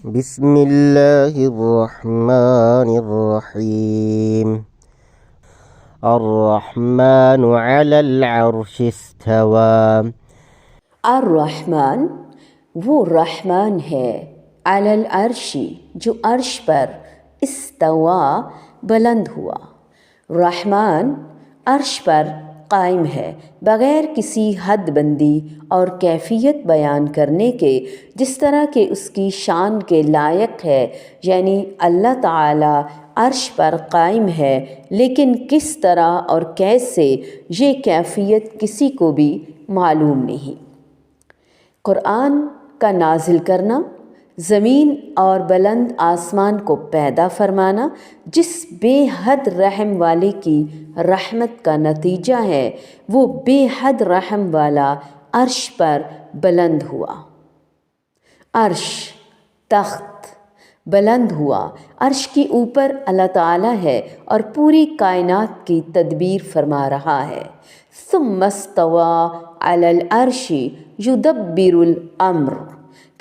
بسم اللہ الرحمن الرحیم الرحمن علی العرش استوى۔ الرحمن وہ رحمان ہے، علی العرش جو عرش پر، استوا بلند ہوا۔ رحمان عرش پر قائم ہے بغیر کسی حد بندی اور کیفیت بیان کرنے کے، جس طرح کہ اس کی شان کے لائق ہے، یعنی اللہ تعالی عرش پر قائم ہے، لیکن کس طرح اور کیسے یہ کیفیت کسی کو بھی معلوم نہیں۔ قرآن کا نازل کرنا، زمین اور بلند آسمان کو پیدا فرمانا، جس بے حد رحم والے کی رحمت کا نتیجہ ہے، وہ بے حد رحم والا عرش پر بلند ہوا۔ عرش تخت بلند ہوا، عرش کے اوپر اللہ تعالیٰ ہے اور پوری کائنات کی تدبیر فرما رہا ہے۔ ثم استوى علی العرش یدبر الامر،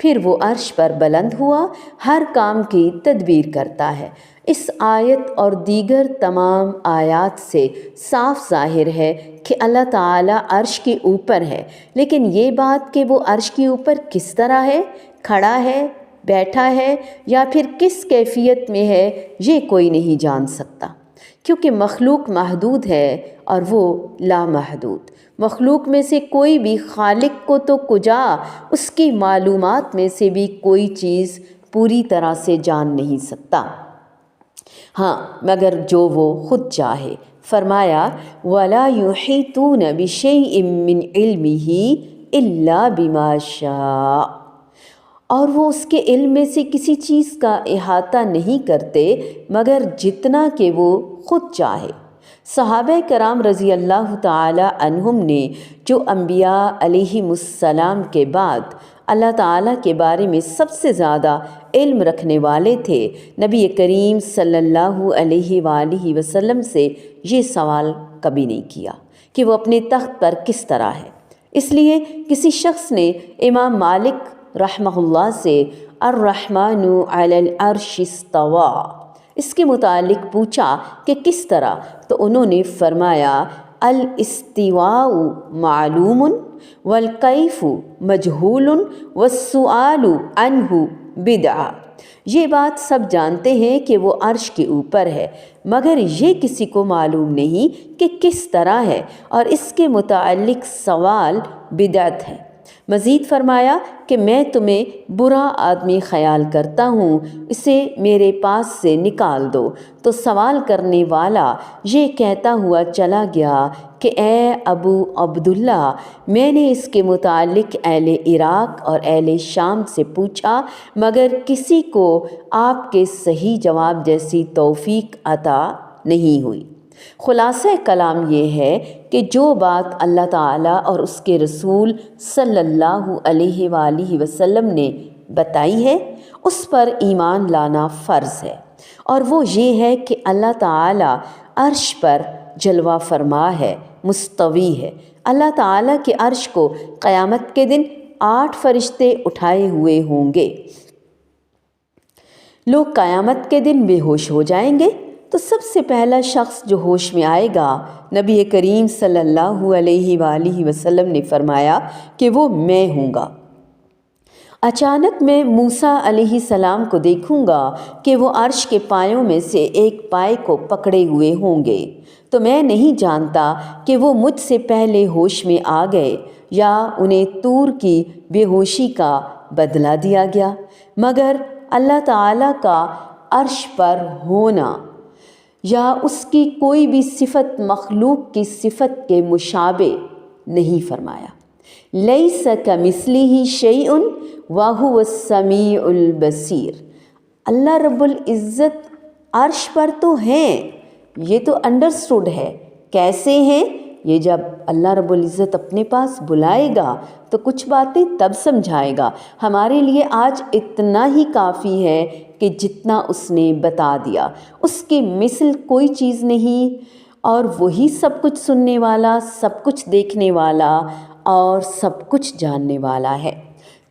پھر وہ عرش پر بلند ہوا، ہر کام کی تدبیر کرتا ہے۔ اس آیت اور دیگر تمام آیات سے صاف ظاہر ہے کہ اللہ تعالیٰ عرش کے اوپر ہے، لیکن یہ بات کہ وہ عرش کے اوپر کس طرح ہے، کھڑا ہے، بیٹھا ہے یا پھر کس کیفیت میں ہے، یہ کوئی نہیں جان سکتا، کیونکہ مخلوق محدود ہے اور وہ لامحدود۔ مخلوق میں سے کوئی بھی خالق کو تو کجا، اس کی معلومات میں سے بھی کوئی چیز پوری طرح سے جان نہیں سکتا، ہاں مگر جو وہ خود چاہے۔ فرمایا وَلَا يُحِيطُونَ بِشَيْءٍ مِّنْ عِلْمِهِ إِلَّا بِمَا شَاءَ، اور وہ اس کے علم میں سے کسی چیز کا احاطہ نہیں کرتے مگر جتنا کہ وہ خود چاہے۔ صحابہ کرام رضی اللہ تعالی عنہم نے جو انبیاء علیہم السلام کے بعد اللہ تعالیٰ کے بارے میں سب سے زیادہ علم رکھنے والے تھے، نبی کریم صلی اللہ علیہ وآلہ وسلم سے یہ سوال کبھی نہیں کیا کہ وہ اپنے تخت پر کس طرح ہے۔ اس لیے کسی شخص نے امام مالک رحمہ اللہ سے الرحمن علی العرش استوى اس کے متعلق پوچھا کہ کس طرح، تو انہوں نے فرمایا الاستواء معلوم والکیف مجہول والسؤال عنہ بدعہ، یہ بات سب جانتے ہیں کہ وہ عرش کے اوپر ہے، مگر یہ کسی کو معلوم نہیں کہ کس طرح ہے، اور اس کے متعلق سوال بدعت ہے۔ مزید فرمایا کہ میں تمہیں برا آدمی خیال کرتا ہوں، اسے میرے پاس سے نکال دو۔ تو سوال کرنے والا یہ کہتا ہوا چلا گیا کہ اے ابو عبداللہ، میں نے اس کے متعلق اہل عراق اور اہل شام سے پوچھا، مگر کسی کو آپ کے صحیح جواب جیسی توفیق عطا نہیں ہوئی۔ خلاصہ کلام یہ ہے کہ جو بات اللہ تعالیٰ اور اس کے رسول صلی اللہ علیہ وآلہ وسلم نے بتائی ہے، اس پر ایمان لانا فرض ہے، اور وہ یہ ہے کہ اللہ تعالیٰ عرش پر جلوہ فرما ہے، مستوی ہے۔ اللہ تعالیٰ کے عرش کو قیامت کے دن 8 فرشتے اٹھائے ہوئے ہوں گے۔ لوگ قیامت کے دن بے ہوش ہو جائیں گے تو سب سے پہلا شخص جو ہوش میں آئے گا، نبی کریم صلی اللہ علیہ وآلہ وسلم نے فرمایا کہ وہ میں ہوں گا۔ اچانک میں موسیٰ علیہ السلام کو دیکھوں گا کہ وہ عرش کے پایوں میں سے ایک پائے کو پکڑے ہوئے ہوں گے، تو میں نہیں جانتا کہ وہ مجھ سے پہلے ہوش میں آ گئے یا انہیں طور کی بے ہوشی کا بدلہ دیا گیا، مگر اللہ تعالیٰ کا عرش پر ہونا یا اس کی کوئی بھی صفت مخلوق کی صفت کے مشابہ نہیں فرمایا۔ لیس کمثلہ شیء وہو السمیع البصیر، اللہ رب العزت عرش پر تو ہیں، یہ تو انڈرسٹوڈ ہے، کیسے ہیں یہ جب اللہ رب العزت اپنے پاس بلائے گا تو کچھ باتیں تب سمجھائے گا۔ ہمارے لیے آج اتنا ہی کافی ہے کہ جتنا اس نے بتا دیا، اس کی مثل کوئی چیز نہیں، اور وہی سب کچھ سننے والا، سب کچھ دیکھنے والا اور سب کچھ جاننے والا ہے۔